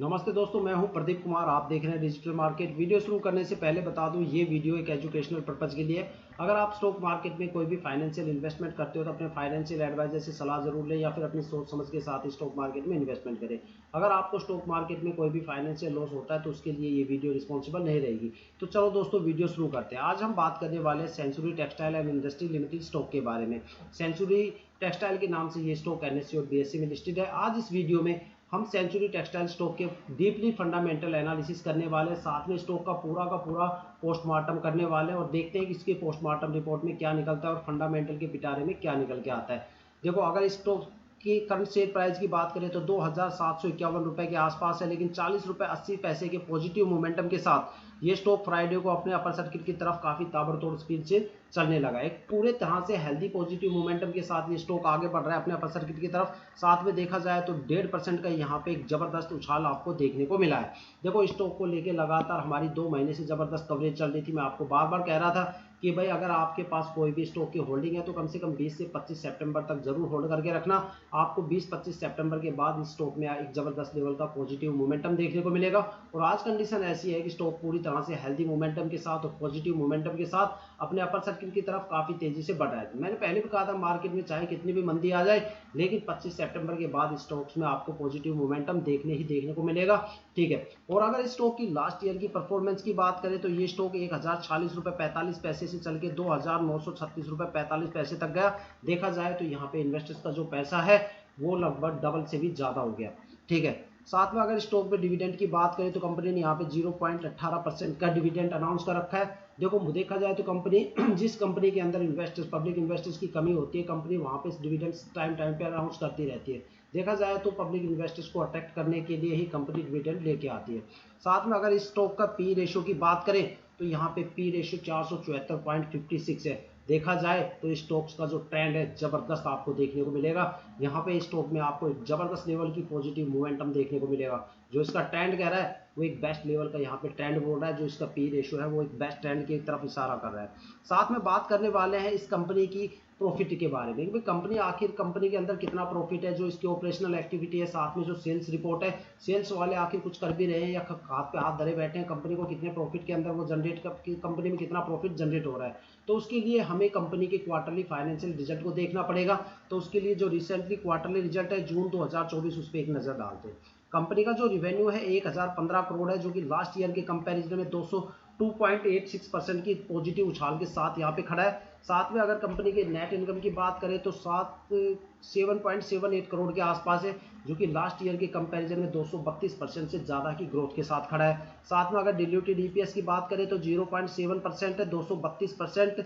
नमस्ते दोस्तों, मैं हूं प्रदीप कुमार। आप देख रहे हैं डिजिटल मार्केट। वीडियो शुरू करने से पहले बता दूं, ये वीडियो एक एजुकेशनल पर्पज़ के लिए है। अगर आप स्टॉक मार्केट में कोई भी फाइनेंशियल इन्वेस्टमेंट करते हो तो अपने फाइनेंशियल एडवाइजर से सलाह जरूर लें या फिर अपनी सोच समझ के साथ स्टॉक मार्केट में इन्वेस्टमेंट करें। अगर आपको स्टॉक मार्केट में कोई भी फाइनेंशियल लॉस होता है तो उसके लिए ये वीडियो रिस्पॉन्सिबल नहीं रहेगी। तो चलो दोस्तों, वीडियो शुरू करते हैं। आज हम बात करने वाले हैं century textile and industry limited stock के बारे में। सेंचुरी टेक्सटाइल के नाम से ये स्टॉक NSE और BSE में लिस्टेड है। आज इस वीडियो में हम सेंचुरी टेक्सटाइल स्टॉक के डीपली फंडामेंटल एनालिसिस करने वाले हैं, साथ में स्टॉक का पूरा पोस्टमार्टम करने वाले हैं और देखते हैं कि इसके पोस्टमार्टम रिपोर्ट में क्या निकलता है और फंडामेंटल के पिटारे में क्या निकल के आता है। देखो, अगर स्टॉक की करंट शेयर प्राइस की बात करें तो 2751 रुपए के आसपास है, लेकिन 40 रुपए 80 पैसे के पॉजिटिव मोमेंटम के साथ ये स्टॉक फ्राइडे को अपने अपर सर्किट की तरफ काफी ताबड़तोड़ स्पीड से चलने लगा। एक पूरे तरह से हेल्दी पॉजिटिव मोमेंटम के साथ ये स्टॉक आगे बढ़ रहा है अपने अपर सर्किट की तरफ। साथ में देखा जाए तो 1.5% का यहाँ पे एक जबरदस्त उछाल आपको देखने को मिला है। देखो, स्टॉक को लेकर लगातार हमारी 2 महीने से जबरदस्त कवरेज चल रही थी। मैं आपको बार बार कह रहा था कि भाई, अगर आपके पास कोई भी स्टॉक की होल्डिंग है तो कम से कम 20 से 25 सितंबर तक जरूर होल्ड करके रखना। आपको 20-25 सितंबर के बाद इस स्टॉक में एक जबरदस्त लेवल का पॉजिटिव मोमेंटम देखने को मिलेगा। और आज कंडीशन ऐसी है कि स्टॉक पूरी तरह से हेल्दी मोमेंटम के साथ और पॉजिटिव मोमेंटम के साथ अपने अपर सर्किट की तरफ काफी तेजी से बढ़ रहा है। मैंने पहले भी कहा था, मार्केट में चाहे कितनी भी मंदी आ जाए, लेकिन 25 सितंबर के बाद स्टॉक्स में आपको पॉजिटिव मोमेंटम देखने को मिलेगा। ठीक है। और अगर स्टॉक की लास्ट ईयर की परफॉर्मेंस की बात करें तो ये स्टॉक 1040 रुपए 45 पैसे से चल के 2936 रुपए 45 पैसे तक गया। देखा जाए तो यहाँ पे इन्वेस्टर्स का जो पैसा है वो लगभग डबल से भी ज्यादा हो गया। ठीक है। साथ में अगर स्टॉक पे डिविडेंड की बात करें तो कंपनी ने यहाँ पे 0.18% का डिविडेंड अनाउंस कर रखा है। देखो, देखा जाए तो कंपनी जिस कंपनी के अंदर इन्वेस्टर्स पब्लिक इन्वेस्टर्स की कमी होती है, कंपनी वहाँ पे डिविडेंड्स टाइम पे अनाउंस करती रहती है। देखा जाए तो पब्लिक इन्वेस्टर्स को अट्रैक्ट करने के लिए ही कंपनी डिविडेंड लेके आती है। साथ में अगर इस स्टॉक का पी रेशियो की बात करें तो यहाँ पे पी रेशियो 474.56 है। देखा जाए तो स्टॉक्स का जो ट्रेंड है जबरदस्त आपको देखने को मिलेगा। यहाँ पे स्टॉक में आपको एक जबरदस्त लेवल की पॉजिटिव मोमेंटम देखने को मिलेगा। जो इसका ट्रेंड कह रहा है वो एक बेस्ट लेवल का यहाँ पे ट्रेंड बोल रहा है। जो इसका पी रेशियो है वो एक बेस्ट ट्रेंड की तरफ इशारा कर रहा है। साथ में बात करने वाले हैं इस कंपनी की प्रॉफिट के बारे में। कंपनी कंपनी के अंदर कितना प्रॉफिट है, जो इसकी ऑपरेशनल एक्टिविटी है, साथ में जो सेल्स रिपोर्ट है, सेल्स वाले आखिर कुछ कर भी रहे हैं या हाथ पे हाथ धरे बैठे हैं, कंपनी को कितने प्रॉफिट के अंदर वो जनरेट, कंपनी में कितना प्रॉफिट जनरेट हो रहा है, तो उसके लिए हमें कंपनी के क्वार्टरली फाइनेंशियल रिजल्ट को देखना पड़ेगा। तो उसके लिए जो रिसेंटली क्वार्टरली रिजल्ट है जून 2024, उस पर एक नजर डालते हैं। कंपनी का जो रिवेन्यू है 1015 करोड़ है, जो कि लास्ट ईयर के कंपैरिजन में 286% की पॉजिटिव उछाल के साथ यहाँ पे खड़ा है। साथ में अगर कंपनी के नेट इनकम की बात करें तो 7.78 करोड़ के आसपास है, जो कि लास्ट ईयर के कंपैरिजन में 232% से ज़्यादा की ग्रोथ के साथ खड़ा है। साथ में अगर डिल्यूटेड EPS की बात करें तो 0.7% है, 232%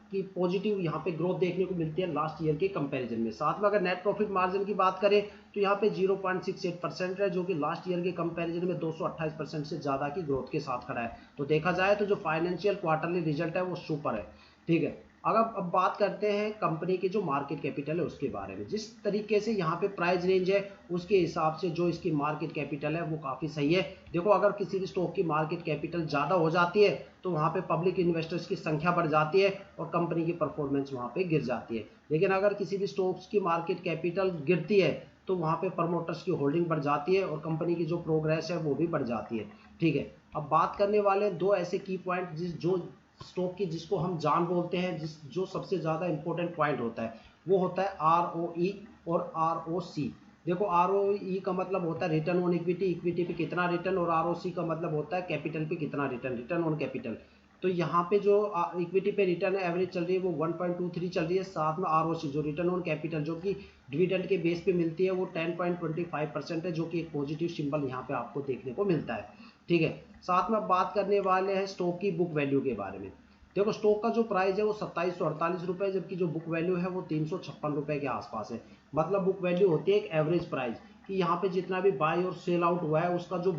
की पॉजिटिव यहाँ पे ग्रोथ देखने को मिलती है लास्ट ईयर के कंपैरिजन में। साथ में अगर नेट प्रॉफिट मार्जिन की बात करें तो यहाँ पे 0.68% है, जो कि लास्ट ईयर के कंपैरिजन में 228% से ज़्यादा की ग्रोथ के साथ खड़ा है। तो देखा जाए तो जो फाइनेंशियल क्वार्टरली रिजल्ट है वो सुपर है। ठीक है। अगर अब बात करते हैं कंपनी की जो मार्केट कैपिटल है उसके बारे में। जिस तरीके से यहाँ पे प्राइस रेंज है उसके हिसाब से जो इसकी मार्केट कैपिटल है वो काफ़ी सही है। देखो, अगर किसी भी स्टॉक की मार्केट कैपिटल ज़्यादा हो जाती है तो वहाँ पे पब्लिक इन्वेस्टर्स की संख्या बढ़ जाती है और कंपनी की परफॉर्मेंस वहाँ पे गिर जाती है। लेकिन अगर किसी भी स्टॉक्स की मार्केट कैपिटल गिरती है तो वहाँ पे प्रमोटर्स की होल्डिंग बढ़ जाती है और कंपनी की जो प्रोग्रेस है वो भी बढ़ जाती है। ठीक है। अब बात करने वाले दो ऐसे की पॉइंट जो स्टॉक की जिसको हम जान बोलते हैं, जो सबसे ज़्यादा इंपॉर्टेंट पॉइंट होता है वो होता है ROE और ROC। देखो, ROE का मतलब होता है रिटर्न ऑन इक्विटी, इक्विटी पे कितना रिटर्न, और ROC का मतलब होता है कैपिटल पे कितना रिटर्न, रिटर्न ऑन कैपिटल। तो यहाँ पे जो इक्विटी पे रिटर्न एवरेज चल रही है वो 1.23 चल रही है। साथ में ROC जो रिटर्न ऑन कैपिटल जो कि डिविडेंड के बेस पे मिलती है वो 10.25% है, जो कि एक पॉजिटिव सिंबल यहाँ पे आपको देखने को मिलता है। ठीक है। साथ में अब बात करने वाले हैं स्टॉक की बुक वैल्यू के बारे में। देखो, स्टॉक का जो प्राइस है वो 2748 रुपए, जबकि जो बुक वैल्यू है वो 356 रुपए के आसपास है। मतलब बुक वैल्यू होती है एक एवरेज प्राइस कि यहाँ पे जितना भी बाय और सेल आउट हुआ है उसका जो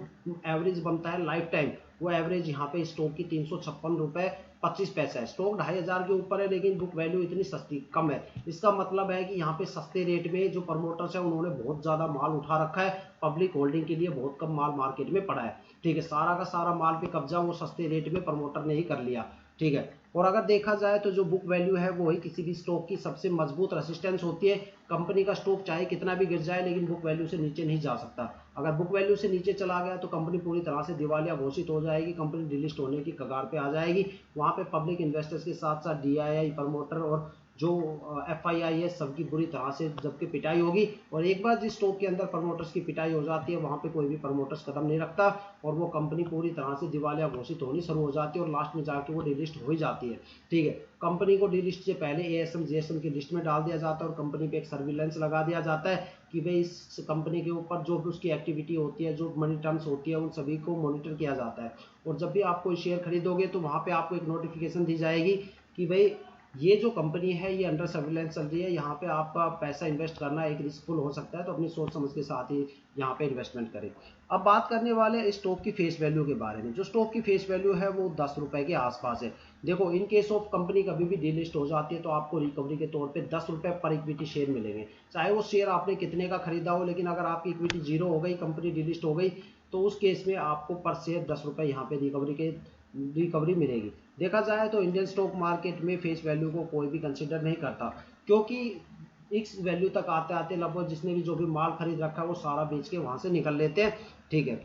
एवरेज बनता है लाइफ टाइम, वो एवरेज यहाँ पे स्टॉक की 356 रुपए 25 पैसा है। स्टॉक 2500 के ऊपर है लेकिन बुक वैल्यू इतनी सस्ती कम है। इसका मतलब है कि यहाँ पे सस्ते रेट में जो प्रमोटर्स है उन्होंने बहुत ज्यादा माल उठा रखा है, पब्लिक होल्डिंग के लिए बहुत कम माल मार्केट में पड़ा है। ठीक है। सारा का सारा माल पे कब्जा वो सस्ते रेट में प्रमोटर ने ही कर लिया। ठीक है। और अगर देखा जाए तो जो बुक वैल्यू है वो ही किसी भी स्टॉक की सबसे मजबूत रेसिस्टेंस होती है। कंपनी का स्टॉक चाहे कितना भी गिर जाए लेकिन बुक वैल्यू से नीचे नहीं जा सकता। अगर बुक वैल्यू से नीचे चला गया तो कंपनी पूरी तरह से दिवालिया घोषित हो जाएगी, कंपनी डिलिस्ट होने की कगार पे आ जाएगी। वहाँ पे पब्लिक इन्वेस्टर्स के साथ साथ DII, प्रमोटर और जो FII है सबकी बुरी तरह से जबकि पिटाई होगी। और एक बार जिस स्टॉक के अंदर प्रमोटर्स की पिटाई हो जाती है वहाँ पे कोई भी प्रमोटर्स कदम नहीं रखता और वो कंपनी पूरी तरह से दिवालिया घोषित होनी शुरू हो जाती है और लास्ट में जाके वो डिलिस्ट हो ही जाती है। ठीक है, कंपनी को डिलिस्ट से पहले ASM GSM की लिस्ट में डाल दिया जाता है और कंपनी पे एक सर्विलेंस लगा दिया जाता है कि भाई इस कंपनी के ऊपर जो भी उसकी एक्टिविटी होती है, जो मनी टर्म्स होती है, उन सभी को मॉनिटर किया जाता है। और जब भी आप कोई शेयर खरीदोगे तो वहाँ पे आपको एक नोटिफिकेशन दी जाएगी कि भाई ये जो कंपनी है ये अंडर सर्विलेंस चल रही है, यहाँ पे आपका पैसा इन्वेस्ट करना एक रिस्कफुल हो सकता है, तो अपनी सोच समझ के साथ ही यहाँ पे इन्वेस्टमेंट करें। अब बात करने वाले स्टॉक की फेस वैल्यू के बारे में। जो स्टॉक की फेस वैल्यू है वो 10 रुपए के आसपास है। देखो, इन केस ऑफ कंपनी कभी भी डीलिस्ट हो जाती है तो आपको रिकवरी के तौर पे 10 रुपए पर इक्विटी शेयर मिलेंगे, चाहे वो शेयर आपने कितने का खरीदा हो। लेकिन अगर आपकी इक्विटी जीरो हो गई, कंपनी डीलिस्ट हो गई, तो उस केस में आपको पर शेयर 10 रुपए यहाँ पे रिकवरी मिलेगी। देखा जाए तो इंडियन स्टॉक मार्केट में फेस वैल्यू को कोई भी कंसिडर नहीं करता, क्योंकि इस वैल्यू तक आते आते लगभग जिसने भी जो भी माल खरीद रखा है वो सारा बेच के वहां से निकल लेते हैं। ठीक है,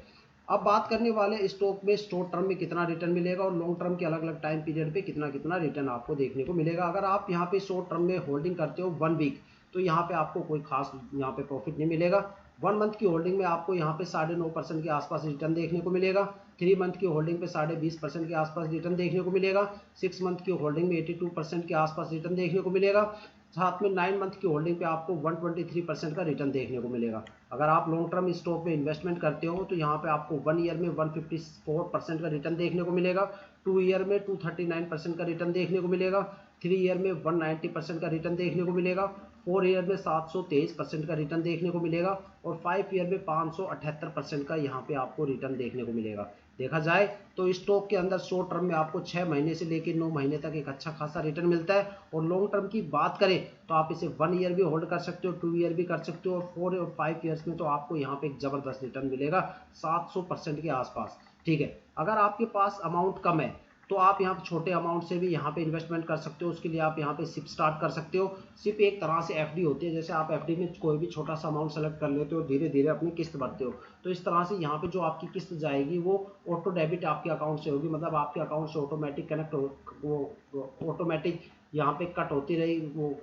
अब बात करने वाले स्टॉक में शॉर्ट टर्म में कितना रिटर्न मिलेगा और लॉन्ग टर्म के अलग अलग टाइम पीरियड पे कितना कितना रिटर्न आपको देखने को मिलेगा। अगर आप यहाँ पे शॉर्ट टर्म में होल्डिंग करते हो 1 वीक, तो यहाँ पे आपको कोई खास यहाँ पे प्रॉफिट नहीं मिलेगा। 1 मंथ की होल्डिंग में आपको यहाँ पे 9.5% के आसपास रिटर्न देखने को मिलेगा। 3 मंथ की होल्डिंग पे 20.5% के आसपास रिटर्न देखने को मिलेगा। 6 मंथ की होल्डिंग में 82% के आसपास रिटर्न देखने को मिलेगा। साथ में 9 मंथ की होल्डिंग पे आपको 123% का रिटर्न देखने को मिलेगा। अगर आप लॉन्ग टर्म स्टॉक में इन्वेस्टमेंट करते हो तो यहाँ पे आपको 1 ईयर में 154% का रिटर्न देखने को मिलेगा, 2 ईयर में 239% का रिटर्न देखने को मिलेगा, 3 ईयर में 190% का रिटर्न देखने को मिलेगा, 4 ईयर में 723% का रिटर्न देखने को मिलेगा और 5 ईयर में 578% का यहाँ पे आपको रिटर्न देखने को मिलेगा। देखा जाए तो स्टॉक के अंदर शॉर्ट टर्म में आपको 6 महीने से लेकर 9 महीने तक एक अच्छा खासा रिटर्न मिलता है। और लॉन्ग टर्म की बात करें तो आप इसे 1 ईयर भी होल्ड कर सकते हो, 2 ईयर भी कर सकते हो, और 4 और 5 ईयर्स में तो आपको यहाँ पे एक जबरदस्त रिटर्न मिलेगा 700% के आसपास। ठीक है, अगर आपके पास अमाउंट कम है तो आप यहाँ पे छोटे अमाउंट से भी यहाँ पे इन्वेस्टमेंट कर सकते हो। उसके लिए आप यहाँ पे सिप स्टार्ट कर सकते हो। सिप एक तरह से FD होती है, जैसे आप FD में कोई भी छोटा सा अमाउंट सेलेक्ट कर लेते हो, धीरे धीरे अपनी किस्त भरते हो, तो इस तरह से यहाँ पे जो आपकी किस्त जाएगी वो ऑटो डेबिट आपके अकाउंट से होगी, मतलब आपके अकाउंट से ऑटोमेटिक कनेक्ट हो, वो ऑटोमेटिक यहाँ पे कट होती रहेगी, वो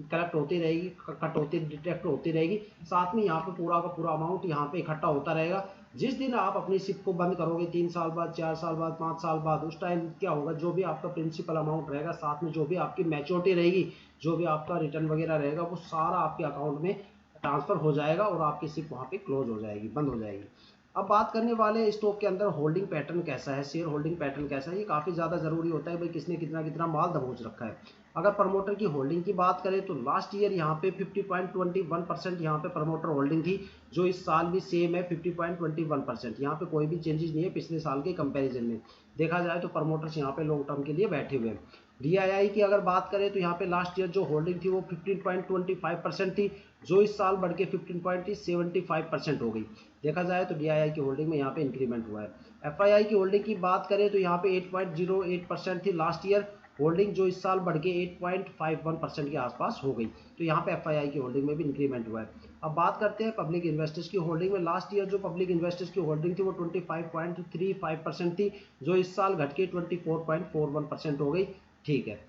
कलेक्ट होती रहेगी, कट होती डिटेक्ट होती रहेगी। साथ में यहाँ पे पूरा का पूरा अमाउंट यहाँ पे इकट्ठा होता रहेगा। जिस दिन आप अपनी सिप को बंद करोगे, 3 साल बाद, 4 साल बाद, 5 साल बाद, उस टाइम क्या होगा, जो भी आपका प्रिंसिपल अमाउंट रहेगा, साथ में जो भी आपकी मैच्योरिटी रहेगी, जो भी आपका रिटर्न वगैरह रहेगा, वो सारा आपके अकाउंट में ट्रांसफर हो जाएगा और आपकी सिप वहाँ पे क्लोज हो जाएगी, बंद हो जाएगी। अब बात करने वाले स्टॉक के अंदर होल्डिंग पैटर्न कैसा है, शेयर होल्डिंग पैटर्न कैसा है, ये काफ़ी ज़्यादा ज़रूरी होता है भाई किसने कितना कितना माल दबोच रखा है। अगर प्रमोटर की होल्डिंग की बात करें तो लास्ट ईयर यहाँ पे 50.21% यहाँ पे प्रमोटर होल्डिंग थी, जो इस साल भी सेम है 50.21%। यहाँ पे कोई भी चेंजेस नहीं है पिछले साल के कंपैरिजन में। देखा जाए तो प्रमोटर्स यहाँ पे लॉन्ग टर्म के लिए बैठे हुए हैं। DII की अगर बात करें तो यहाँ पे लास्ट ईयर जो होल्डिंग थी वो 15.25% थी, जो इस साल बढ़ के 15.75% हो गई। देखा जाए तो DII की होल्डिंग में यहाँ पे इंक्रीमेंट हुआ है। FII की होल्डिंग की बात करें तो यहाँ पे 8.08% थी लास्ट ईयर होल्डिंग, जो इस साल बढ़ के 8.51% के आसपास हो गई। तो यहाँ पे FII की होल्डिंग में भी इंक्रीमेंट हुआ है। अब बात करते हैं पब्लिक इन्वेस्टर्स की होल्डिंग में। लास्ट ईयर जो पब्लिक इन्वेस्टर्स की होल्डिंग थी वो 25.35% थी, जो इस साल घट के 24.41% हो गई। ठीक है,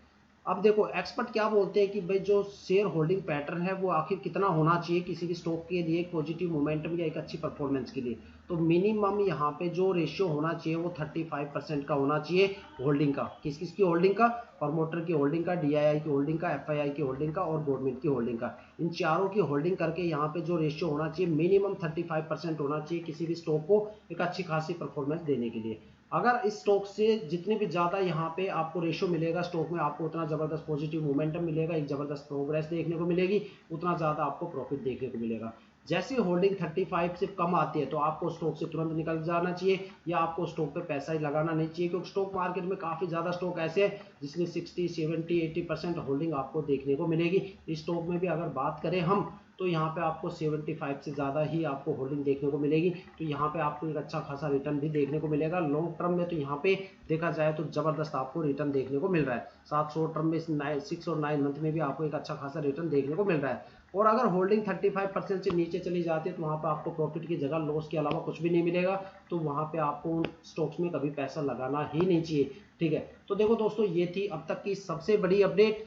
अब देखो एक्सपर्ट क्या बोलते हैं कि भाई जो शेयर होल्डिंग पैटर्न है वो आखिर कितना होना चाहिए किसी भी स्टॉक के लिए एक पॉजिटिव मोमेंटम या एक अच्छी परफॉर्मेंस के लिए। तो मिनिमम यहाँ पे जो रेशियो होना चाहिए वो 35% का होना चाहिए होल्डिंग का। किस किस की होल्डिंग का? प्रमोटर की होल्डिंग का, DII की होल्डिंग का, FII की होल्डिंग का और गवर्नमेंट की होल्डिंग का। इन चारों की होल्डिंग करके यहाँ पे जो रेशियो होना चाहिए मिनिमम 35% होना चाहिए किसी भी स्टॉक को एक अच्छी खासी परफॉर्मेंस देने के लिए। अगर इस स्टॉक से जितने भी ज़्यादा यहाँ पे आपको रेशियो मिलेगा स्टॉक में, आपको उतना ज़बरदस्त पॉजिटिव मोमेंटम मिलेगा, एक ज़बरदस्त प्रोग्रेस देखने को मिलेगी, उतना ज़्यादा आपको प्रॉफिट देखने को मिलेगा। जैसे होल्डिंग 35 से कम आती है तो आपको स्टॉक से तुरंत निकल जाना चाहिए या आपको स्टॉक पे पैसा ही लगाना नहीं चाहिए, क्योंकि स्टॉक मार्केट में काफ़ी ज़्यादा स्टॉक ऐसे हैं जिसमें 60, 70, 80% होल्डिंग आपको देखने को मिलेगी। इस स्टॉक में भी अगर बात करें हम तो यहाँ पे आपको 75 से ज़्यादा ही आपको होल्डिंग देखने को मिलेगी। तो यहाँ पे आपको एक अच्छा खासा रिटर्न भी देखने को मिलेगा लॉन्ग टर्म में। तो यहाँ पे देखा जाए तो ज़बरदस्त आपको रिटर्न देखने को मिल रहा है। साथ शॉर्ट टर्म में 6 और 9 मंथ में भी आपको एक अच्छा खासा रिटर्न देखने को मिल रहा है। और अगर होल्डिंग 35% से नीचे चली जाती है तो वहाँ पे आपको प्रॉफिट की जगह लॉस के अलावा कुछ भी नहीं मिलेगा। तो वहाँ पे आपको उन स्टॉक्स में कभी पैसा लगाना ही नहीं चाहिए। ठीक है, तो देखो दोस्तों, ये थी अब तक की सबसे बड़ी update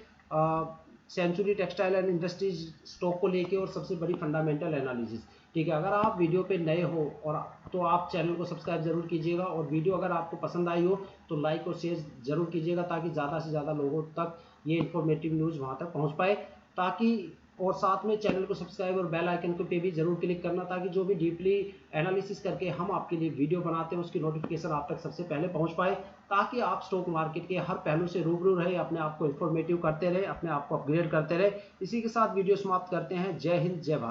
century textile and industries stock को लेके और सबसे बड़ी फंडामेंटल एनालिसिस। ठीक है, अगर आप वीडियो पे नए हो और तो आप चैनल को सब्सक्राइब जरूर कीजिएगा, और वीडियो अगर आपको पसंद आई हो तो लाइक और शेयर जरूर कीजिएगा, ताकि ज़्यादा से ज़्यादा लोगों तक ये इन्फॉर्मेटिव न्यूज़ वहाँ तक पहुँच पाए। ताकि और साथ में चैनल को सब्सक्राइब और बेल आइकन पे भी जरूर क्लिक करना, ताकि जो भी डीपली एनालिसिस करके हम आपके लिए वीडियो बनाते हैं उसकी नोटिफिकेशन आप तक सबसे पहले पहुंच पाए, ताकि आप स्टॉक मार्केट के हर पहलू से रूबरू रहे, अपने आप को इन्फॉर्मेटिव करते रहे, अपने आप को अपग्रेड करते रहे। इसी के साथ वीडियो समाप्त करते हैं। जय हिंद, जय भारत।